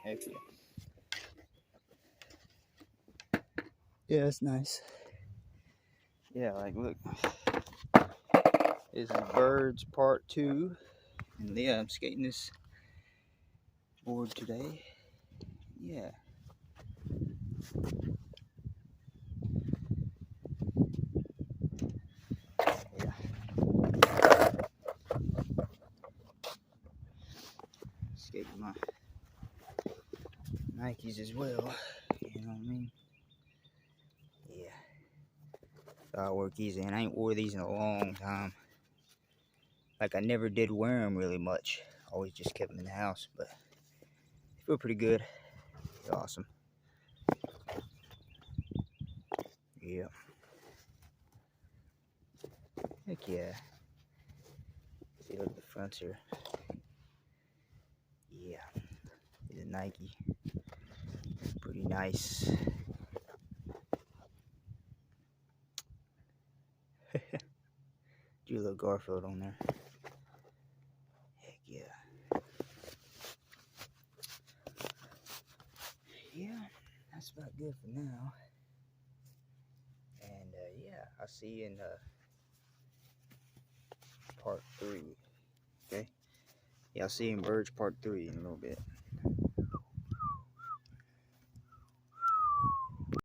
Heck yeah. Yeah, it's nice. Yeah, like look. This is Birds Part 2. And yeah, I'm skating this board today. Yeah. Yeah. Skating my Nikes as well. You know what I mean? Yeah. I'll work these in. I ain't wore these in a long time. Like I never did wear them really much. Always just kept them in the house, but they feel pretty good. It's awesome. Yeah. Heck yeah. See, look at the fronts here. Yeah. These are Nike. Pretty nice. Do a little Garfield on there. Heck yeah. Yeah, that's about good for now. And yeah, I'll see you in part 3. Okay? Yeah, I'll see you in Birds Part 3 in a little bit.